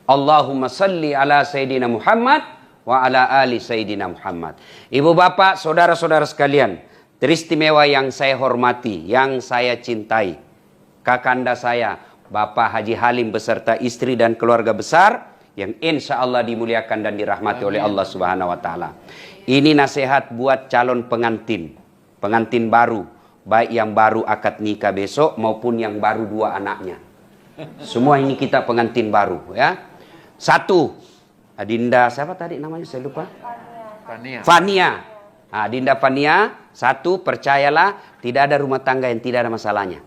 Allahumma salli ala Sayyidina Muhammad wa ala ali Sayyidina Muhammad. Ibu bapak, saudara-saudara sekalian, teristimewa yang saya hormati, yang saya cintai, kakanda saya, Bapak Haji Halim beserta istri dan keluarga besar yang insya Allah dimuliakan dan dirahmati oleh Allah Subhanahu wa Ta'ala. Ini nasihat buat calon pengantin, pengantin baru, baik yang baru akad nikah besok maupun yang baru dua anaknya. Semua ini kita pengantin baru, ya. Satu, Adinda siapa tadi namanya saya lupa. Fania. Adinda Fania, satu, percayalah tidak ada rumah tangga yang tidak ada masalahnya.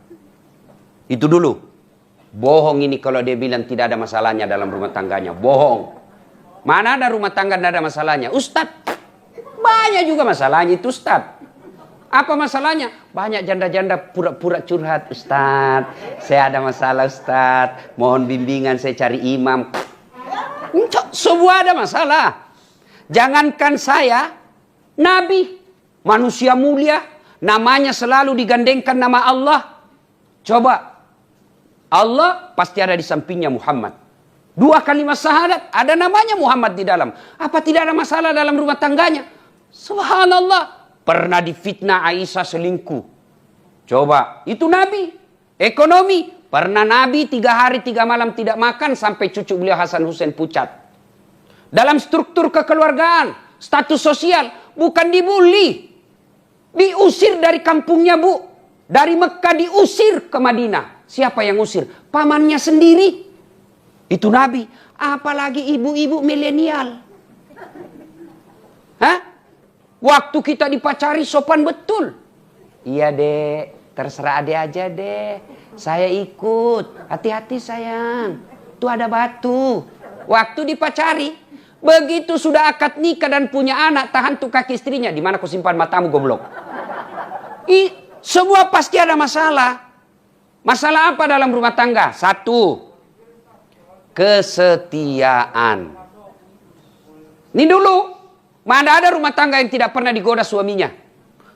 Itu dulu. Bohong ini kalau dia bilang tidak ada masalahnya dalam rumah tangganya. Bohong. Mana ada rumah tangga tidak ada masalahnya? Ustadz, banyak juga masalahnya itu Ustadz. Apa masalahnya? Banyak janda-janda pura-pura curhat. Ustadz, saya ada masalah Ustadz. Mohon bimbingan, saya cari imam. Semua ada masalah. Jangankan saya, Nabi, manusia mulia, namanya selalu digandengkan nama Allah. Coba, Allah pasti ada di sampingnya Muhammad. Dua kalimat syahadat, ada namanya Muhammad di dalam. Apa tidak ada masalah dalam rumah tangganya? Subhanallah, pernah difitnah Aisyah selingkuh. Coba, itu Nabi. Ekonomi, pernah Nabi 3 hari 3 malam tidak makan sampai cucu beliau Hasan Hussein pucat. Dalam struktur kekeluargaan, status sosial, bukan dibully. Diusir dari kampungnya, Bu. Dari Mekah diusir ke Madinah. Siapa yang usir? Pamannya sendiri. Itu Nabi. Apalagi ibu-ibu milenial. Hah? Waktu kita dipacari sopan betul. Iya dek, terserah adek aja deh. Saya ikut. Hati-hati sayang. Tuh ada batu. Waktu dipacari, begitu sudah akad nikah dan punya anak, tahan tuh kaki istrinya. Di mana kau simpan matamu goblok? Semua pasti ada masalah. Masalah apa dalam rumah tangga? Satu, kesetiaan. Ini dulu, mana ada rumah tangga yang tidak pernah digoda suaminya.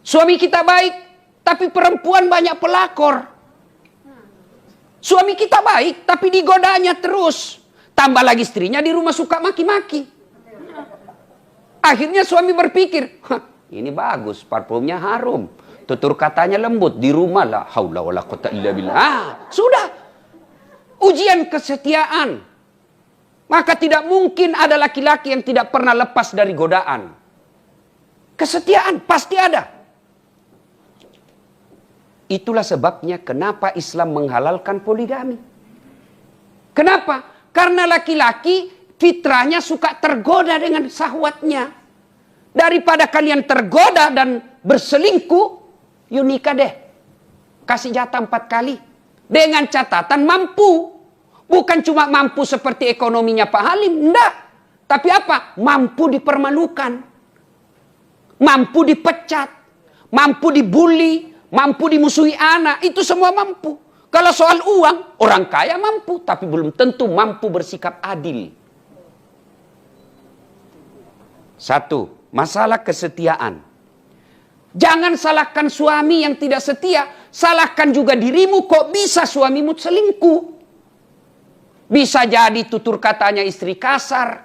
Suami kita baik, tapi perempuan banyak pelakor. Suami kita baik, tapi digodanya terus. Tambah lagi istrinya di rumah suka maki-maki. Akhirnya suami berpikir, ini bagus, parfumnya harum. Tutur katanya lembut, di rumah la haula wala quwata illa billah. Sudah. Ujian kesetiaan. Maka tidak mungkin ada laki-laki yang tidak pernah lepas dari godaan. Kesetiaan pasti ada. Itulah sebabnya kenapa Islam menghalalkan poligami. Kenapa? Karena laki-laki fitrahnya suka tergoda dengan syahwatnya. Daripada kalian tergoda dan berselingkuh, yuk nikah deh. Kasih jatah 4 kali. Dengan catatan mampu. Bukan cuma mampu seperti ekonominya Pak Halim. Enggak. Tapi apa? Mampu dipermalukan. Mampu dipecat. Mampu dibully. Mampu dimusuhi anak. Itu semua mampu. Kalau soal uang, orang kaya mampu. Tapi belum tentu mampu bersikap adil. Satu, masalah kesetiaan. Jangan salahkan suami yang tidak setia. Salahkan juga dirimu, kok bisa suamimu selingkuh. Bisa jadi tutur katanya istri kasar.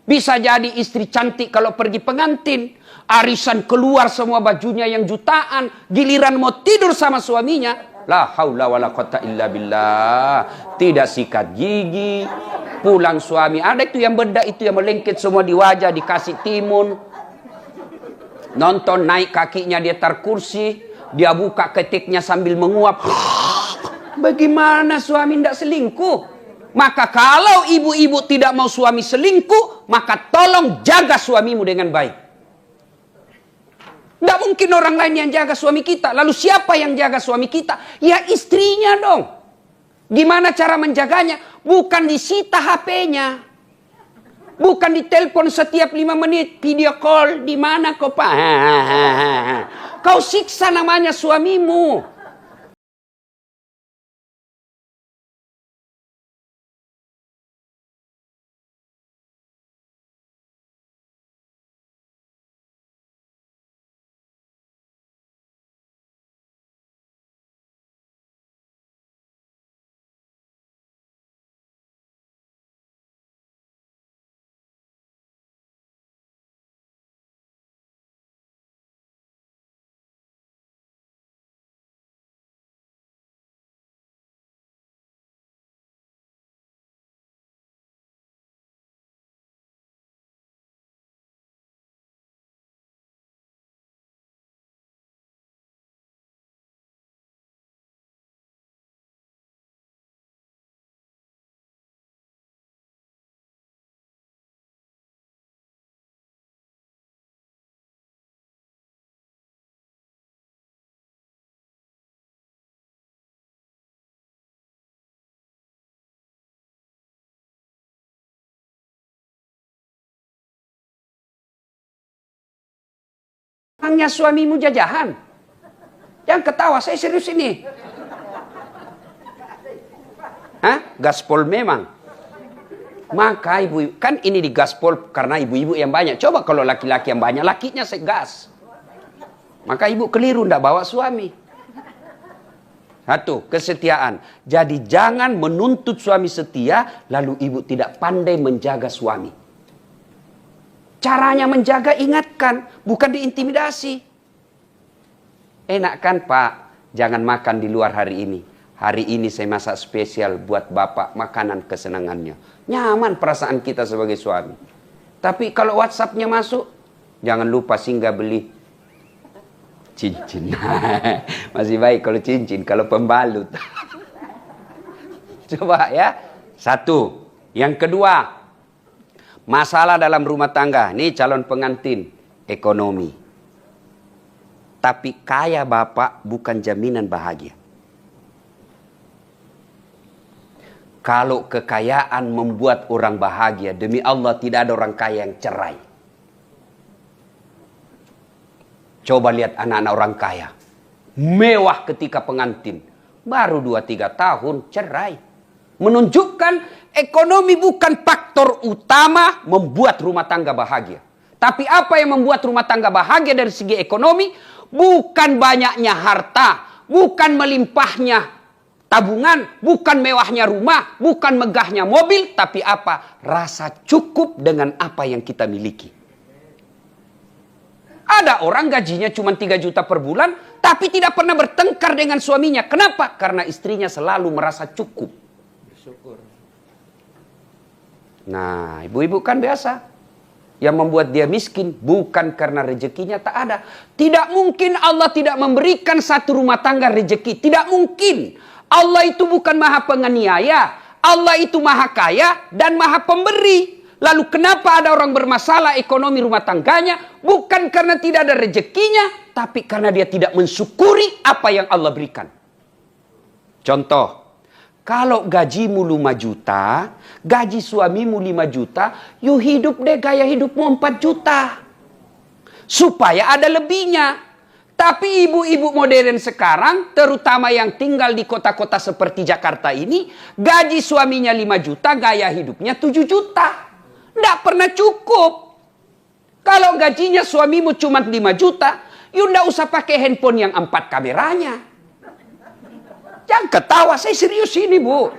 Bisa jadi istri cantik kalau pergi pengantin. Arisan keluar semua bajunya yang jutaan. Giliran mau tidur sama suaminya. La haula wala quwata illa billah. Tidak sikat gigi. Pulang suami. Ada itu yang bedak, itu yang melengket semua di wajah. Dikasih timun. Nonton naik kakinya dia tar kursi. Dia buka ketiknya sambil menguap. Bagaimana suami tidak selingkuh? Maka kalau ibu-ibu tidak mau suami selingkuh, maka tolong jaga suamimu dengan baik. Tidak mungkin orang lain yang jaga suami kita. Lalu siapa yang jaga suami kita? Ya istrinya dong. Gimana cara menjaganya? Bukan disita HP-nya. Bukan ditelepon setiap 5 menit. Video call. Di mana kau Pak? Kau siksa namanya suamimu. Hanya suamimu jajahan. Jangan ketawa, saya serius ini. Hah? Gaspol memang. Maka ibu, kan ini di gaspol karena ibu-ibu yang banyak. Coba kalau laki-laki yang banyak, lakinya segas. Maka ibu keliru, ndak bawa suami. Satu, kesetiaan. Jadi jangan menuntut suami setia, lalu ibu tidak pandai menjaga suami. Caranya menjaga, ingatkan, bukan diintimidasi. Enak kan Pak, jangan makan di luar hari ini. Hari ini saya masak spesial buat bapak, makanan kesenangannya. Nyaman perasaan kita sebagai suami. Tapi kalau WhatsApp-nya masuk, jangan lupa singgah beli cincin. Masih baik kalau cincin, kalau pembalut. Coba ya. Satu. Yang kedua, masalah dalam rumah tangga. Ini calon pengantin, ekonomi. Tapi kaya bapak bukan jaminan bahagia. Kalau kekayaan membuat orang bahagia, demi Allah tidak ada orang kaya yang cerai. Coba lihat anak-anak orang kaya. Mewah ketika pengantin. Baru 2-3 tahun cerai. Menunjukkan ekonomi bukan faktor utama membuat rumah tangga bahagia. Tapi apa yang membuat rumah tangga bahagia dari segi ekonomi? Bukan banyaknya harta. Bukan melimpahnya tabungan. Bukan mewahnya rumah. Bukan megahnya mobil. Tapi apa? Rasa cukup dengan apa yang kita miliki. Ada orang gajinya cuma 3 juta per bulan, tapi tidak pernah bertengkar dengan suaminya. Kenapa? Karena istrinya selalu merasa cukup. Bersyukur. Nah, ibu-ibu kan biasa. Yang membuat dia miskin bukan karena rezekinya tak ada. Tidak mungkin Allah tidak memberikan satu rumah tangga rezeki. Tidak mungkin. Allah itu bukan maha penganiaya. Allah itu maha kaya dan maha pemberi. Lalu kenapa ada orang bermasalah ekonomi rumah tangganya? Bukan karena tidak ada rezekinya, tapi karena dia tidak mensyukuri apa yang Allah berikan. Contoh, kalau gajimu 5 juta, gaji suamimu 5 juta, you hidup deh gaya hidupmu 4 juta. Supaya ada lebihnya. Tapi ibu-ibu modern sekarang, terutama yang tinggal di kota-kota seperti Jakarta ini, gaji suaminya 5 juta, gaya hidupnya 7 juta. Tidak pernah cukup. Kalau gajinya suamimu cuma 5 juta, you tidak usah pakai handphone yang 4 kameranya. Jangan ketawa, saya serius ini bu.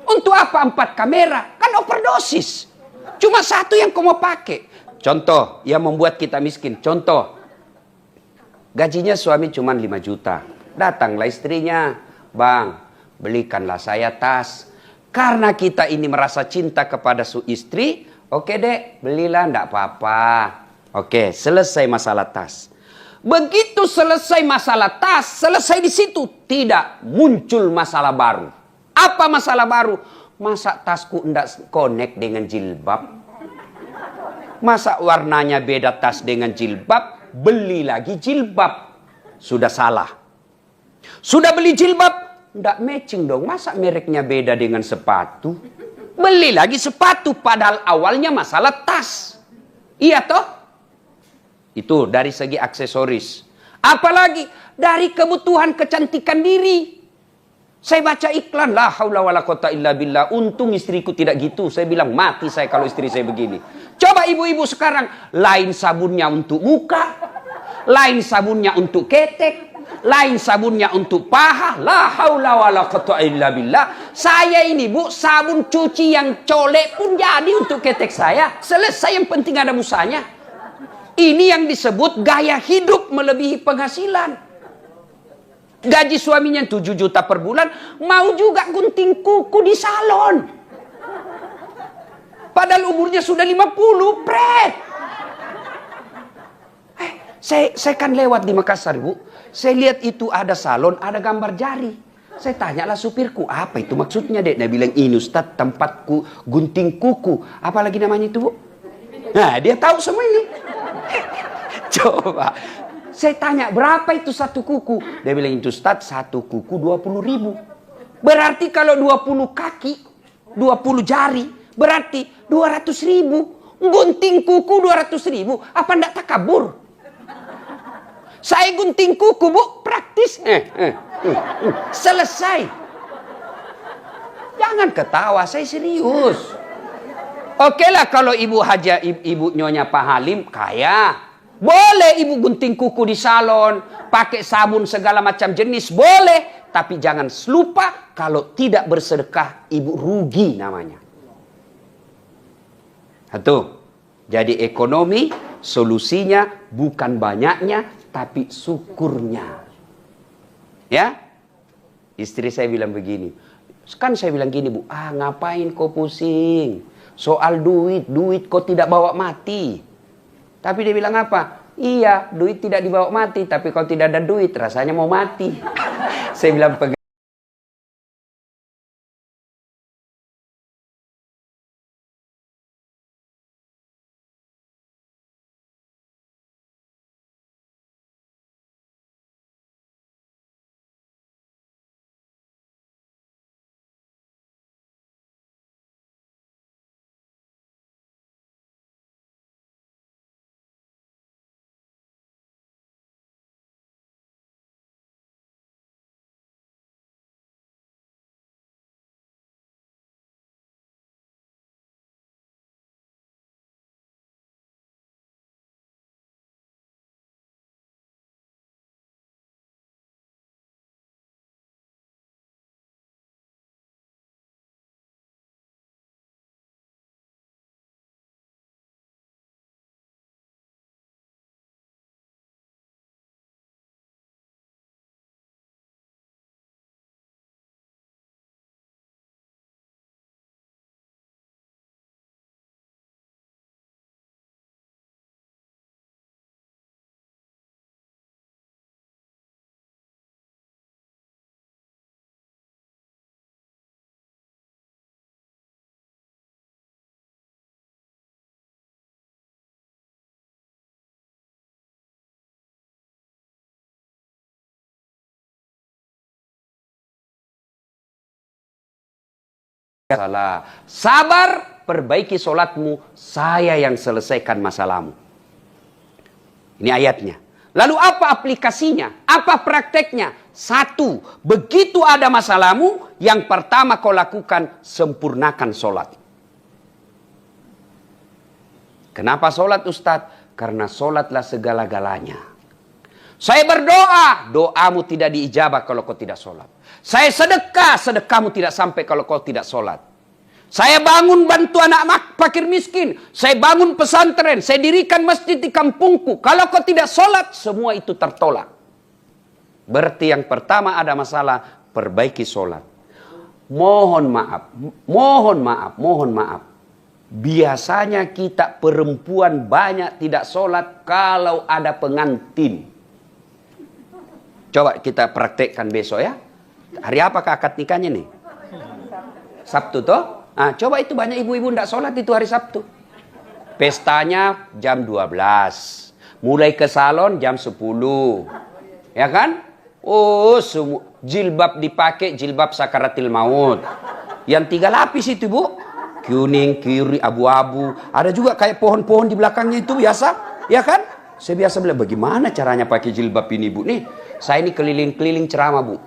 Untuk apa 4 kamera? Kan overdosis. Cuma satu yang kau mau pakai. Contoh yang membuat kita miskin. Contoh, gajinya suami cuma 5 juta. Datanglah istrinya, bang, belikanlah saya tas. Karena kita ini merasa cinta kepada istri, oke dek, belilah, ndak apa-apa. Oke, selesai masalah tas. Begitu selesai masalah tas, selesai di situ, tidak muncul masalah baru. Apa masalah baru? Masa tasku ndak connect dengan jilbab? Masa warnanya beda tas dengan jilbab? Beli lagi jilbab. Sudah salah. Sudah beli jilbab? Nggak matching dong, masa mereknya beda dengan sepatu? Beli lagi sepatu, padahal awalnya masalah tas. Iya toh? Itu dari segi aksesoris. Apalagi dari kebutuhan kecantikan diri. Saya baca iklan, la haula wala quwata illa billah. Untung istriku tidak gitu. Saya bilang mati saya kalau istri saya begini. Coba ibu-ibu sekarang, lain sabunnya untuk muka, lain sabunnya untuk ketek, lain sabunnya untuk paha. La haula wala quwata illa billah. Saya ini bu, sabun cuci yang colek pun jadi untuk ketek saya. Selesai, yang penting ada busanya. Ini yang disebut gaya hidup melebihi penghasilan. Gaji suaminya 7 juta per bulan, mau juga gunting kuku di salon. Padahal umurnya sudah 50, pret. Saya kan lewat di Makassar, Bu. Saya lihat itu ada salon, ada gambar jari. Saya tanyalah supirku, apa itu maksudnya, Dek? Dia bilang, ini Ustaz, tempatku gunting kuku. Apalagi namanya itu, Bu? Nah, dia tahu semua ini. Coba. Saya tanya, berapa itu satu kuku? Dia bilang, itu Ustaz, satu kuku 20.000. Berarti kalau 20 kaki, 20 jari, berarti 200.000. Gunting kuku 200.000. Apa ndak takabur? Saya gunting kuku, Bu, praktis. Selesai. Jangan ketawa, saya serius. Oke lah kalau ibu Haja, ibu Nyonya Pak Halim kaya. Boleh ibu gunting kuku di salon, pakai sabun segala macam jenis, boleh. Tapi jangan lupa kalau tidak bersedekah, ibu rugi namanya. Satu. Jadi ekonomi, solusinya bukan banyaknya, tapi syukurnya. Ya? Istri saya bilang begini. Kan saya bilang gini, Bu. Ngapain kau pusing? Soal duit kau tidak bawa mati. Tapi dia bilang apa? Iya, duit tidak dibawa mati. Tapi kalau tidak ada duit, rasanya mau mati. Saya bilang salah. Sabar, perbaiki solatmu. Saya yang selesaikan masalahmu. Ini ayatnya. Lalu apa aplikasinya? Apa prakteknya? Satu, begitu ada masalahmu, yang pertama kau lakukan, sempurnakan solat. Kenapa solat, Ustadz? Karena solatlah segala-galanya. Saya berdoa, doamu tidak diijabah kalau kau tidak solat. Saya sedekah, sedekahmu tidak sampai kalau kau tidak solat. Saya bangun bantu anak fakir miskin. Saya bangun pesantren. Saya dirikan masjid di kampungku. Kalau kau tidak solat, semua itu tertolak. Berarti yang pertama ada masalah, perbaiki solat. Mohon maaf, mohon maaf, mohon maaf. Biasanya kita perempuan banyak tidak solat kalau ada pengantin. Coba kita praktekkan besok ya. Hari apakah akad nikahnya nih? Sabtu toh? Coba itu banyak ibu-ibu tidak sholat itu hari Sabtu. Pestanya jam 12. Mulai ke salon jam 10. Ya kan? Oh, jilbab dipakai, jilbab sakaratil maut. Yang 3 lapis itu, Bu. Kuning, kiri, abu-abu. Ada juga kayak pohon-pohon di belakangnya itu biasa. Ya kan? Saya biasa bilang, bagaimana caranya pakai jilbab ini, Bu? Nih, saya ini keliling-keliling ceramah, Bu.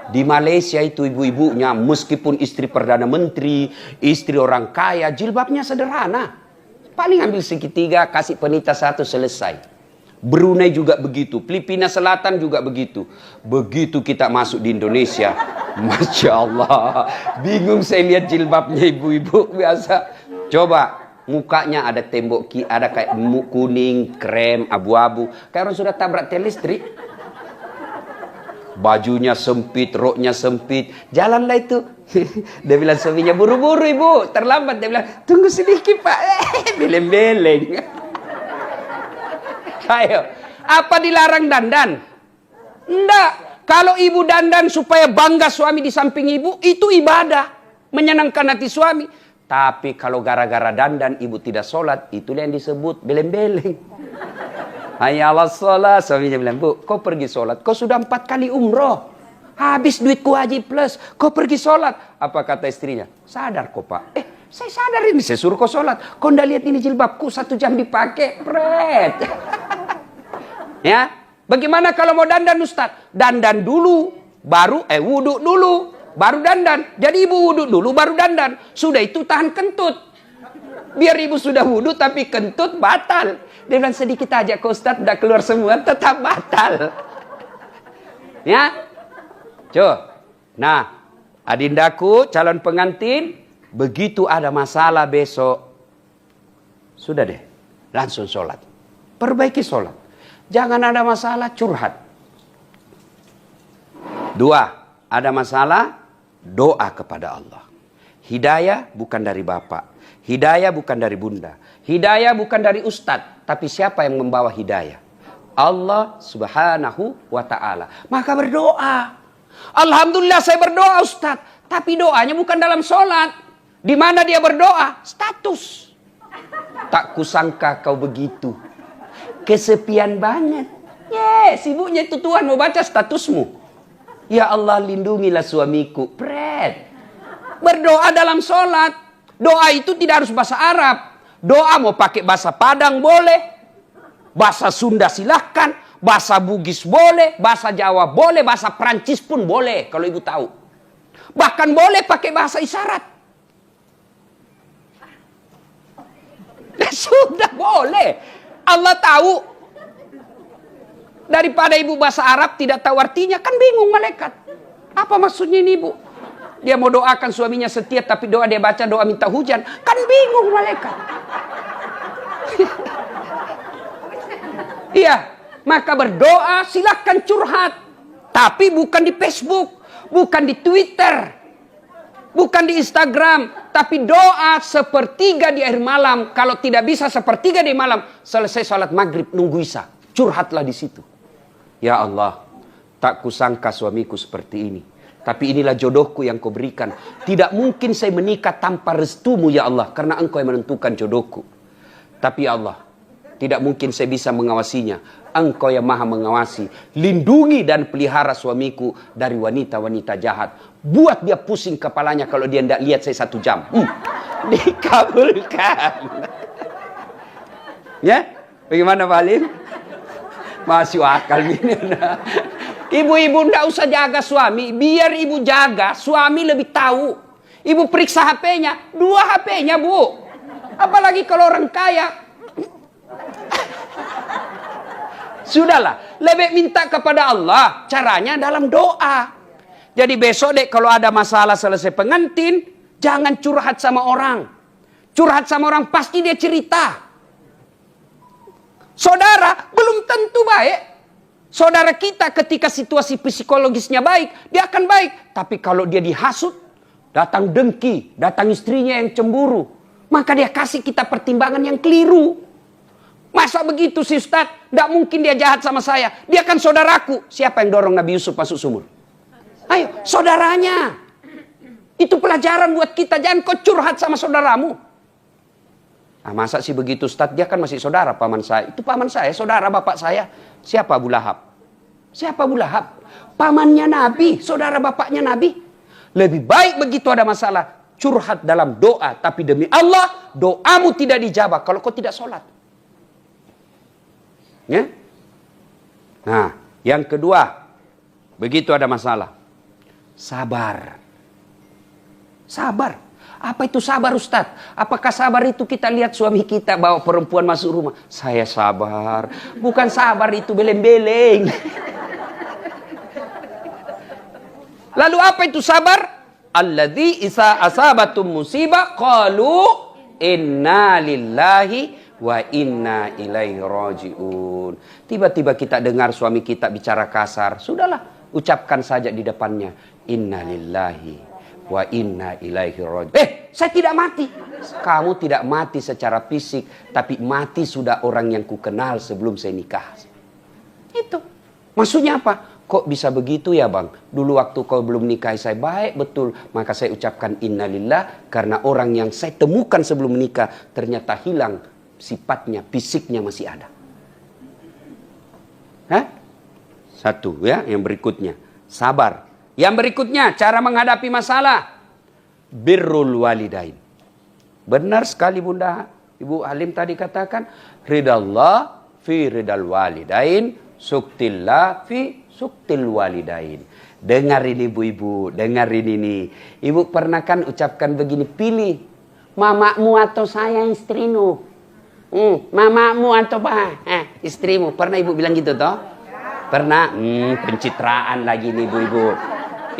Di Malaysia itu ibu-ibunya, meskipun istri Perdana Menteri, istri orang kaya, jilbabnya sederhana. Paling ambil segitiga, kasih penita 1, selesai. Brunei juga begitu, Filipina Selatan juga begitu. Begitu kita masuk di Indonesia, Masya Allah, bingung saya lihat jilbabnya ibu-ibu biasa. Coba, mukanya ada tembok, ada kayak kuning, krem, abu-abu. Kayak orang sudah tabrak tiang listrik. Bajunya sempit, roknya sempit. Jalanlah itu. Dia bilang suaminya, buru-buru ibu, terlambat. Dia bilang, tunggu sedikit pak. Beleng-beleng. Ayo, apa dilarang dandan? Enggak. Kalau ibu dandan supaya bangga suami di samping ibu, itu ibadah. Menyenangkan hati suami. Tapi kalau gara-gara dandan ibu tidak sholat, itulah yang disebut beleng-beleng. Hayalah sholat. Suaminya bilang, Bu, kau pergi sholat. Kau sudah 4 kali umroh. Habis duitku haji plus. Kau pergi sholat. Apa kata istrinya? Sadar kok pak. Saya sadar ini. Saya suruh kau sholat. Kau ndak lihat ini jilbabku 1 jam dipakai. Pret. Ya. Bagaimana kalau mau dandan Ustaz? Dandan dulu, baru wudhu dulu, baru dandan. Jadi ibu wudhu dulu, baru dandan. Sudah itu tahan kentut. Biar ibu sudah wudhu tapi kentut batal. Dia bilang sedikit aja ke Ustaz, udah keluar semua, tetap batal. Ya, nah, adindaku, calon pengantin, begitu ada masalah besok, sudah deh, langsung sholat. Perbaiki sholat. Jangan ada masalah, curhat. 2, ada masalah, doa kepada Allah. Hidayah bukan dari bapak. Hidayah bukan dari bunda. Hidayah bukan dari ustadz. Tapi siapa yang membawa hidayah? Allah subhanahu wa ta'ala. Maka berdoa. Alhamdulillah saya berdoa ustadz. Tapi doanya bukan dalam sholat. Di mana dia berdoa? Status. Tak kusangka kau begitu. Kesepian banget. Sibuknya itu Tuhan mau baca statusmu. Ya Allah lindungilah suamiku. Pret. Berdoa dalam sholat. Doa itu tidak harus bahasa Arab. Doa mau pakai bahasa Padang boleh. Bahasa Sunda silahkan. Bahasa Bugis boleh. Bahasa Jawa boleh. Bahasa Prancis pun boleh. Kalau ibu tahu. Bahkan boleh pakai bahasa isyarat. Sudah boleh. Allah tahu. Daripada ibu bahasa Arab tidak tahu artinya. Kan bingung malaikat. Apa maksudnya ini ibu? Dia mau doakan suaminya setia. Tapi doa dia baca doa minta hujan. Kan bingung malaikat. Iya. Maka berdoa silahkan curhat. Tapi bukan di Facebook. Bukan di Twitter. Bukan di Instagram. Tapi doa sepertiga di akhir malam. Kalau tidak bisa sepertiga di malam. Selesai sholat maghrib nunggu isya. Curhatlah di situ. Ya Allah. Tak kusangka suamiku seperti ini. Tapi inilah jodohku yang kau berikan. Tidak mungkin saya menikah tanpa restumu ya Allah. Karena engkau yang menentukan jodohku. Tapi ya Allah. Tidak mungkin saya bisa mengawasinya. Engkau yang maha mengawasi. Lindungi dan pelihara suamiku dari wanita-wanita jahat. Buat dia pusing kepalanya kalau dia tidak lihat saya 1 jam. Dikabulkan. Ya? Bagaimana Pak Halim? Masih akal ini. Ibu-ibu tidak usah jaga suami. Biar ibu jaga, suami lebih tahu. Ibu periksa HP-nya. 2 HP-nya bu. Apalagi kalau orang kaya. Sudahlah, lebih minta kepada Allah. Caranya dalam doa. Jadi besok dek kalau ada masalah selesai pengantin, jangan curhat sama orang. Curhat sama orang pasti dia cerita. Saudara belum tentu baik. Saudara kita ketika situasi psikologisnya baik, dia akan baik. Tapi kalau dia dihasut, datang dengki, datang istrinya yang cemburu, maka dia kasih kita pertimbangan yang keliru. Masa begitu sih Ustaz? Tidak mungkin dia jahat sama saya. Dia kan saudaraku. Siapa yang dorong Nabi Yusuf masuk sumur? Ayo, saudaranya. Itu pelajaran buat kita. Jangan kau curhat sama saudaramu. Nah, masa sih begitu Ustaz? Dia kan masih saudara paman saya. Itu paman saya, saudara bapak saya. Siapa Abu Lahab? Siapa Abu Lahab? Pamannya Nabi, saudara bapaknya Nabi. Lebih baik begitu ada masalah. Curhat dalam doa. Tapi demi Allah, doamu tidak dijabah kalau kau tidak sholat. Ya? Nah, yang kedua, begitu ada masalah, sabar. Sabar. Apa itu sabar Ustaz? Apakah sabar itu kita lihat suami kita bawa perempuan masuk rumah? Saya sabar. Bukan sabar itu beleng-beleng. Lalu apa itu sabar? Alladzi isa asabatum musibah qalu inna lillahi wa inna ilaihi raji'un. Tiba-tiba kita dengar suami kita bicara kasar. Sudahlah, ucapkan saja di depannya. Inna lillahi wa inna ilaihi raji'un. Saya tidak mati. Kamu tidak mati secara fisik. Tapi mati sudah orang yang kukenal sebelum saya nikah. Itu. Maksudnya apa? Kok bisa begitu ya bang? Dulu waktu kau belum nikah saya baik betul. Maka saya ucapkan innalillah. Karena orang yang saya temukan sebelum menikah ternyata hilang. Sifatnya, fisiknya masih ada. Hah? Satu ya, yang berikutnya. Sabar. Yang berikutnya, cara menghadapi masalah. Birrul walidain. Benar sekali Bunda. Ibu Halim tadi katakan. Ridallah fi ridal walidain. suktillah fi suktil walidain. Dengarin ibu-ibu, dengarin ini. Ibu pernah kan ucapkan begini, pilih mamamu atau saya istrimu. Mamamu atau istrimu. Pernah ibu bilang gitu toh? Pernah? Pencitraan lagi nih ibu-ibu.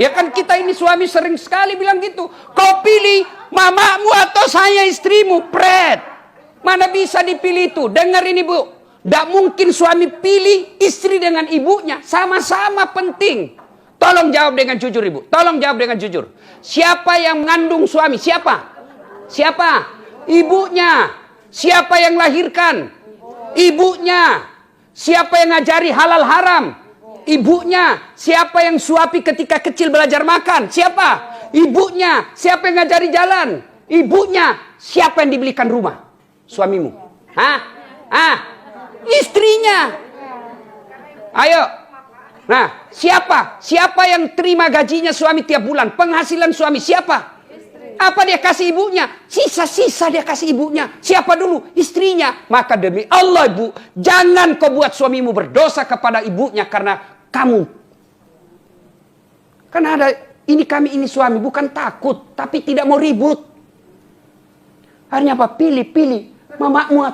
Ya kan kita ini suami sering sekali bilang gitu. Kau pilih mamamu atau saya istrimu, pret. Mana bisa dipilih itu? Dengarin ibu. Tidak mungkin suami pilih istri dengan ibunya. Sama-sama penting. Tolong jawab dengan jujur ibu. Tolong jawab dengan jujur. Siapa yang mengandung suami? Siapa? Siapa? Ibunya. Siapa yang lahirkan? Ibunya. Siapa yang ngajari halal haram? Ibunya. Siapa yang suapi ketika kecil belajar makan? Siapa? Ibunya. Siapa yang ngajari jalan? Ibunya. Siapa yang dibelikan rumah? Suamimu. Istrinya. Ayo. Nah, siapa? Siapa yang terima gajinya suami tiap bulan? Penghasilan suami siapa? Apa dia kasih ibunya? Sisa-sisa dia kasih ibunya. Siapa dulu? Istrinya. Maka demi Allah ibu, jangan kau buat suamimu berdosa kepada ibunya karena kamu. Karena ada, kami ini suami bukan takut, tapi tidak mau ribut. Akhirnya apa? Pilih. Mamamu.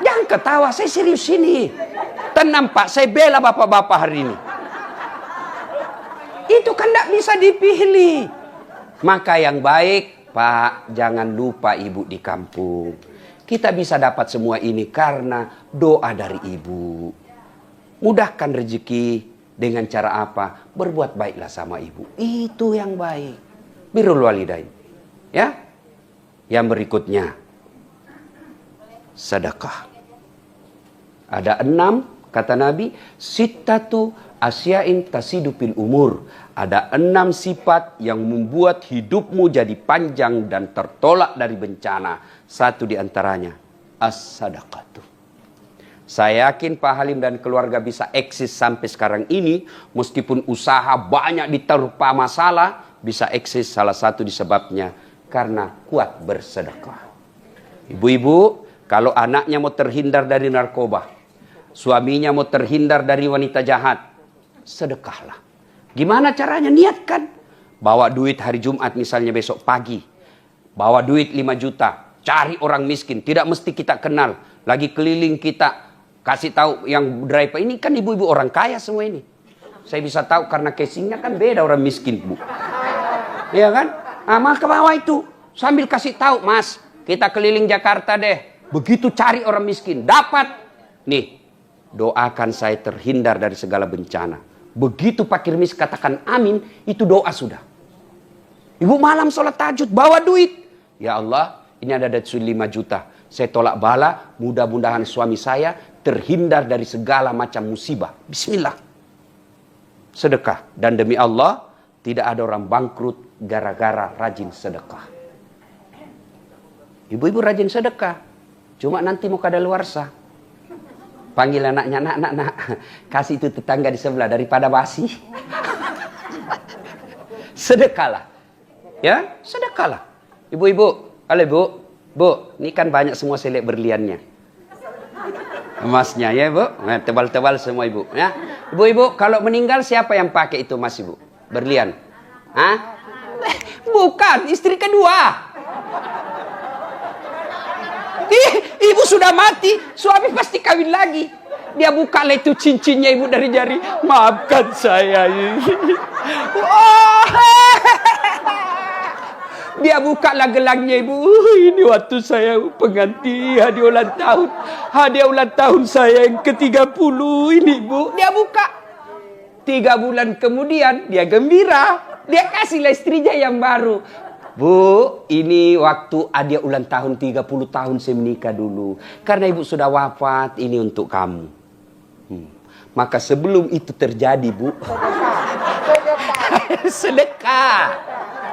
Jangan ketawa, saya serius ini. Tenang Pak, saya bela bapak-bapak hari ini. Itu kan tidak bisa dipilih. Maka yang baik, Pak, jangan lupa ibu di kampung. Kita bisa dapat semua ini karena doa dari ibu. Mudahkan rezeki dengan cara apa? Berbuat baiklah sama ibu. Itu yang baik. Birrul walidain. Ya. Yang berikutnya. Sedekah. Ada 6. Kata Nabi, sittatu asyain tasidu fil umur. Ada 6 sifat yang membuat hidupmu jadi panjang dan tertolak dari bencana. Satu di antaranya, as-sadaqatu. Saya yakin Pak Halim dan keluarga bisa eksis sampai sekarang ini. Meskipun usaha banyak diterpa masalah, bisa eksis salah satu disebabnya karena kuat bersedekah. Ibu-ibu, kalau anaknya mau terhindar dari narkoba, suaminya mau terhindar dari wanita jahat, sedekahlah. Gimana caranya? Niatkan. Bawa duit hari Jumat misalnya besok pagi. Bawa duit 5 juta. Cari orang miskin. Tidak mesti kita kenal. Lagi keliling kita. Kasih tahu yang driver ini kan ibu-ibu orang kaya semua ini. Saya bisa tahu karena casingnya kan beda orang miskin bu. Iya kan? Maka bawa itu. Sambil kasih tahu, Mas, kita keliling Jakarta deh. Begitu cari orang miskin. Dapat. Nih. Doakan saya terhindar dari segala bencana. Begitu Pak Kirmis katakan amin, itu doa sudah. Ibu malam sholat tahajud, bawa duit. Ya Allah, ini ada duit 5 juta. Saya tolak bala, mudah-mudahan suami saya terhindar dari segala macam musibah. Bismillah. Sedekah. Dan demi Allah, tidak ada orang bangkrut gara-gara rajin sedekah. Ibu-ibu rajin sedekah. Cuma nanti mau kadaluarsa. Panggil anaknya, nak, kasih itu tetangga di sebelah daripada basi. Sedekahlah. Ya, sedekahlah. Ibu-ibu, kalau bu, ini kan banyak semua selek berliannya. Emasnya ya bu, tebal-tebal semua ibu. Ya, ibu-ibu, kalau meninggal siapa yang pakai itu emas ibu? Berlian. Hah? Bukan, istri kedua. Ibu sudah mati, suami pasti kawin lagi. Dia buka lah itu cincinnya ibu dari jari. Maafkan saya. Dia buka lah gelangnya ibu. Ini waktu saya pengganti hadiah ulang tahun. Hadiah ulang tahun saya yang ke-30 ini ibu. Dia buka. 3 bulan kemudian dia gembira. Dia kasihlah istrinya yang baru. Bu, ini waktu hadiah ulang tahun 30 tahun saya menikah dulu. Karena ibu sudah wafat, ini untuk kamu. Maka sebelum itu terjadi, Bu. Sedekah.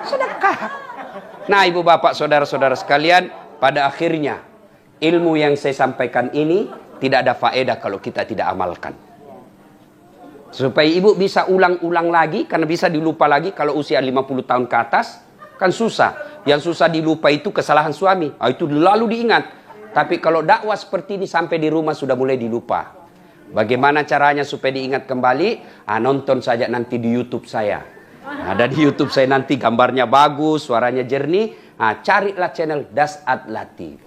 Sedekah. Nah, ibu bapak, saudara-saudara sekalian, pada akhirnya ilmu yang saya sampaikan ini tidak ada faedah kalau kita tidak amalkan. Supaya ibu bisa ulang-ulang lagi, karena bisa dilupa lagi kalau usia 50 tahun ke atas. Kan susah. Yang susah dilupa itu kesalahan suami. Itu lalu diingat. Tapi kalau dakwah seperti ini sampai di rumah sudah mulai dilupa. Bagaimana caranya supaya diingat kembali? Nonton saja nanti di YouTube saya. Ada di YouTube saya nanti, gambarnya bagus, suaranya jernih. Carilah channel Das'at Latif.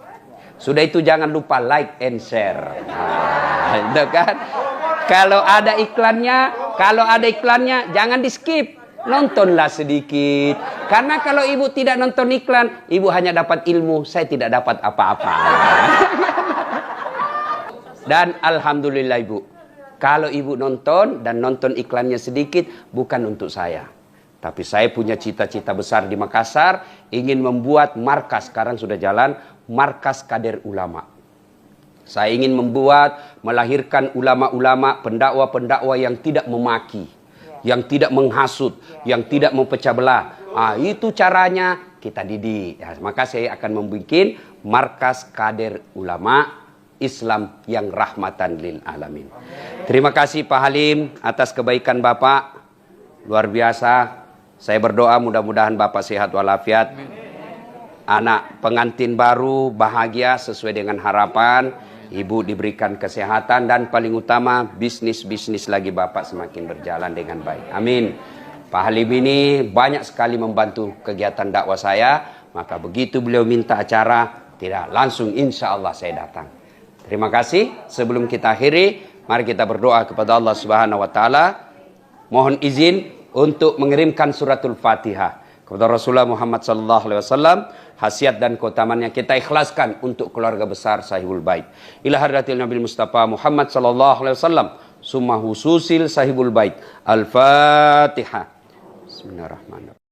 Sudah itu jangan lupa like and share. Itu kan? Kalau ada iklannya jangan di skip. Nontonlah sedikit. Karena kalau ibu tidak nonton iklan, ibu hanya dapat ilmu, saya tidak dapat apa-apa. Dan alhamdulillah ibu, kalau ibu nonton dan nonton iklannya sedikit, bukan untuk saya. Tapi saya punya cita-cita besar di Makassar, ingin membuat markas, sekarang sudah jalan, markas kader ulama. Saya ingin melahirkan ulama-ulama, pendakwa-pendakwa yang tidak memaki, yang tidak menghasut, yang tidak mempecah belah. Itu caranya kita didik. Maka saya akan membuat markas kader ulama Islam yang rahmatan lil alamin. Terima kasih Pak Halim atas kebaikan Bapak. Luar biasa. Saya berdoa mudah-mudahan Bapak sehat walafiat. Anak pengantin baru bahagia sesuai dengan harapan. Ibu diberikan kesehatan dan paling utama bisnis-bisnis lagi Bapak semakin berjalan dengan baik. Amin. Pak Halim ini banyak sekali membantu kegiatan dakwah saya. Maka begitu beliau minta acara, tidak langsung insya Allah saya datang. Terima kasih. Sebelum kita akhiri, mari kita berdoa kepada Allah Subhanahu wa taala. Mohon izin untuk mengirimkan suratul Fatihah kepada Rasulullah Muhammad sallallahu alaihi wasallam. Khasiat dan keutamannya kita ikhlaskan untuk keluarga besar Sahibul Bait. Ila hadratil Nabi Mustafa Muhammad sallallahu alaihi wasallam. Summa hususil Sahibul Bait. Al-Fatihah. Bismillahirrahmanirrahim.